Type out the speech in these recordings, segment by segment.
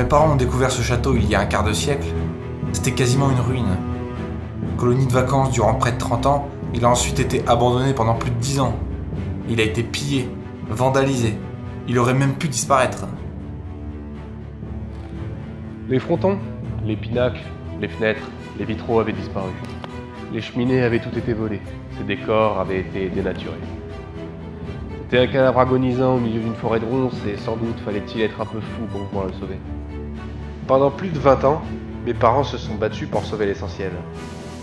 mes parents ont découvert ce château il y a un quart de siècle, c'était quasiment une ruine. Colonie de vacances durant près de 30 ans, il a ensuite été abandonné pendant plus de 10 ans. Il a été pillé, vandalisé. Il aurait même pu disparaître. Les frontons, les pinacles, les fenêtres, les vitraux avaient disparu. Les cheminées avaient tout été volées. Ces décors avaient été dénaturés. C'était un cadavre agonisant au milieu d'une forêt de ronces et sans doute fallait-il être un peu fou pour pouvoir le sauver. Pendant plus de 20 ans, mes parents se sont battus pour sauver l'essentiel.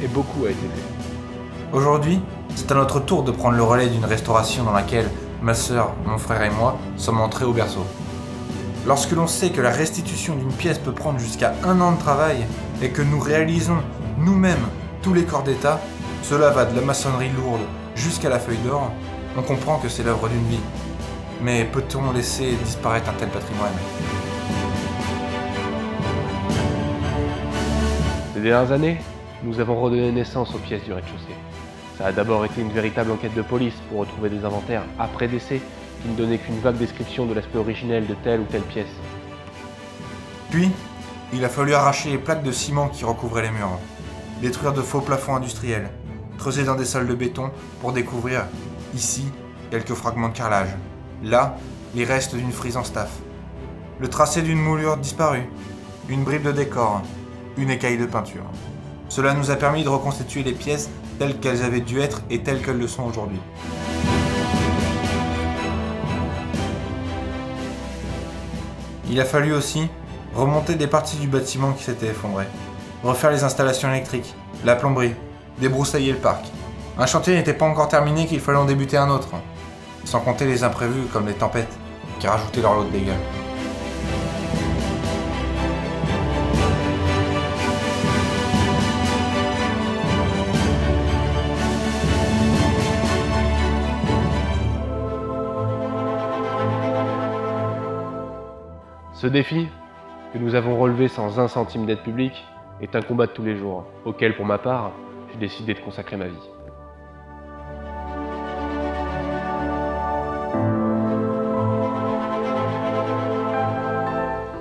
Et beaucoup a été fait. Aujourd'hui, c'est à notre tour de prendre le relais d'une restauration dans laquelle ma sœur, mon frère et moi sommes entrés au berceau. Lorsque l'on sait que la restitution d'une pièce peut prendre jusqu'à 1 an de travail et que nous réalisons nous-mêmes tous les corps d'état, cela va de la maçonnerie lourde jusqu'à la feuille d'or, on comprend que c'est l'œuvre d'une vie. Mais peut-on laisser disparaître un tel patrimoine ? Ces dernières années, nous avons redonné naissance aux pièces du rez-de-chaussée. Ça a d'abord été une véritable enquête de police pour retrouver des inventaires après décès qui ne donnaient qu'une vague description de l'aspect originel de telle ou telle pièce. Puis, il a fallu arracher les plaques de ciment qui recouvraient les murs, détruire de faux plafonds industriels, creuser dans des salles de béton pour découvrir, ici, quelques fragments de carrelage, là, les restes d'une frise en staff, le tracé d'une moulure disparue, une bribe de décor, une écaille de peinture. Cela nous a permis de reconstituer les pièces telles qu'elles avaient dû être et telles qu'elles le sont aujourd'hui. Il a fallu aussi remonter des parties du bâtiment qui s'étaient effondrées, refaire les installations électriques, la plomberie, débroussailler le parc. Un chantier n'était pas encore terminé qu'il fallait en débuter un autre, sans compter les imprévus comme les tempêtes qui rajoutaient leur lot de dégâts. Ce défi, que nous avons relevé sans 1 centime d'aide publique, est un combat de tous les jours, auquel, pour ma part, j'ai décidé de consacrer ma vie.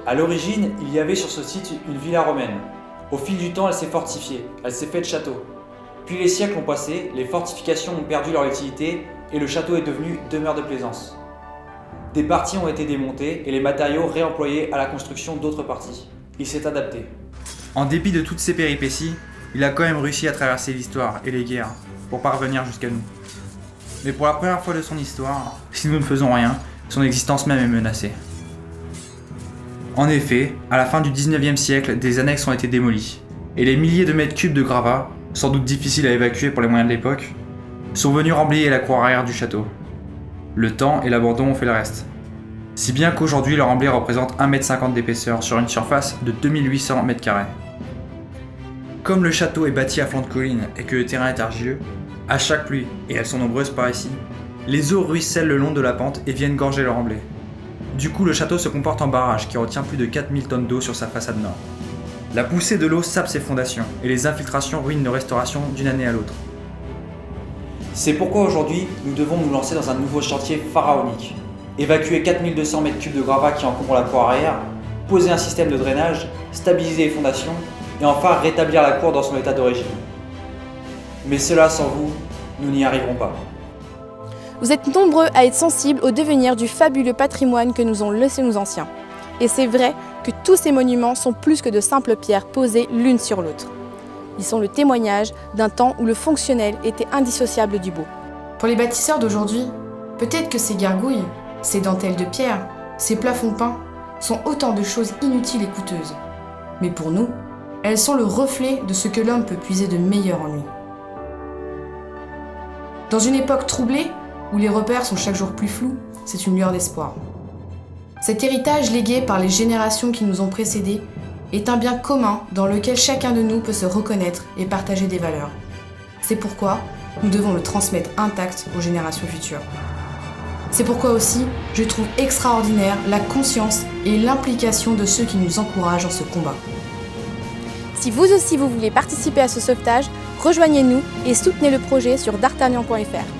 À l'origine, il y avait sur ce site une villa romaine. Au fil du temps, elle s'est fortifiée, elle s'est faite château. Puis les siècles ont passé, les fortifications ont perdu leur utilité et le château est devenu demeure de plaisance. Des parties ont été démontées et les matériaux réemployés à la construction d'autres parties. Il s'est adapté. En dépit de toutes ces péripéties, il a quand même réussi à traverser l'histoire et les guerres pour parvenir jusqu'à nous. Mais pour la première fois de son histoire, si nous ne faisons rien, son existence même est menacée. En effet, à la fin du 19e siècle, des annexes ont été démolies, et les milliers de mètres cubes de gravats, sans doute difficiles à évacuer pour les moyens de l'époque, sont venus remblayer la cour arrière du château. Le temps et l'abandon ont fait le reste. Si bien qu'aujourd'hui, le remblai représente 1,50 m d'épaisseur sur une surface de 2800 m². Comme le château est bâti à flanc de colline et que le terrain est argileux, à chaque pluie, et elles sont nombreuses par ici, les eaux ruissellent le long de la pente et viennent gorger le remblai. Du coup, le château se comporte en barrage qui retient plus de 4000 tonnes d'eau sur sa façade nord. La poussée de l'eau sape ses fondations et les infiltrations ruinent nos restaurations d'une année à l'autre. C'est pourquoi aujourd'hui, nous devons nous lancer dans un nouveau chantier pharaonique. Évacuer 4200 m3 de gravats qui encombrent la cour arrière, poser un système de drainage, stabiliser les fondations et enfin rétablir la cour dans son état d'origine. Mais cela, sans vous, nous n'y arriverons pas. Vous êtes nombreux à être sensibles au devenir du fabuleux patrimoine que nous ont laissé nos anciens. Et c'est vrai que tous ces monuments sont plus que de simples pierres posées l'une sur l'autre. Ils sont le témoignage d'un temps où le fonctionnel était indissociable du beau. Pour les bâtisseurs d'aujourd'hui, peut-être que ces gargouilles, ces dentelles de pierre, ces plafonds peints sont autant de choses inutiles et coûteuses. Mais pour nous, elles sont le reflet de ce que l'homme peut puiser de meilleur en lui. Dans une époque troublée, où les repères sont chaque jour plus flous, c'est une lueur d'espoir. Cet héritage légué par les générations qui nous ont précédés est un bien commun dans lequel chacun de nous peut se reconnaître et partager des valeurs. C'est pourquoi nous devons le transmettre intact aux générations futures. C'est pourquoi aussi je trouve extraordinaire la conscience et l'implication de ceux qui nous encouragent dans ce combat. Si vous aussi vous voulez participer à ce sauvetage, rejoignez-nous et soutenez le projet sur d'artagnan.fr.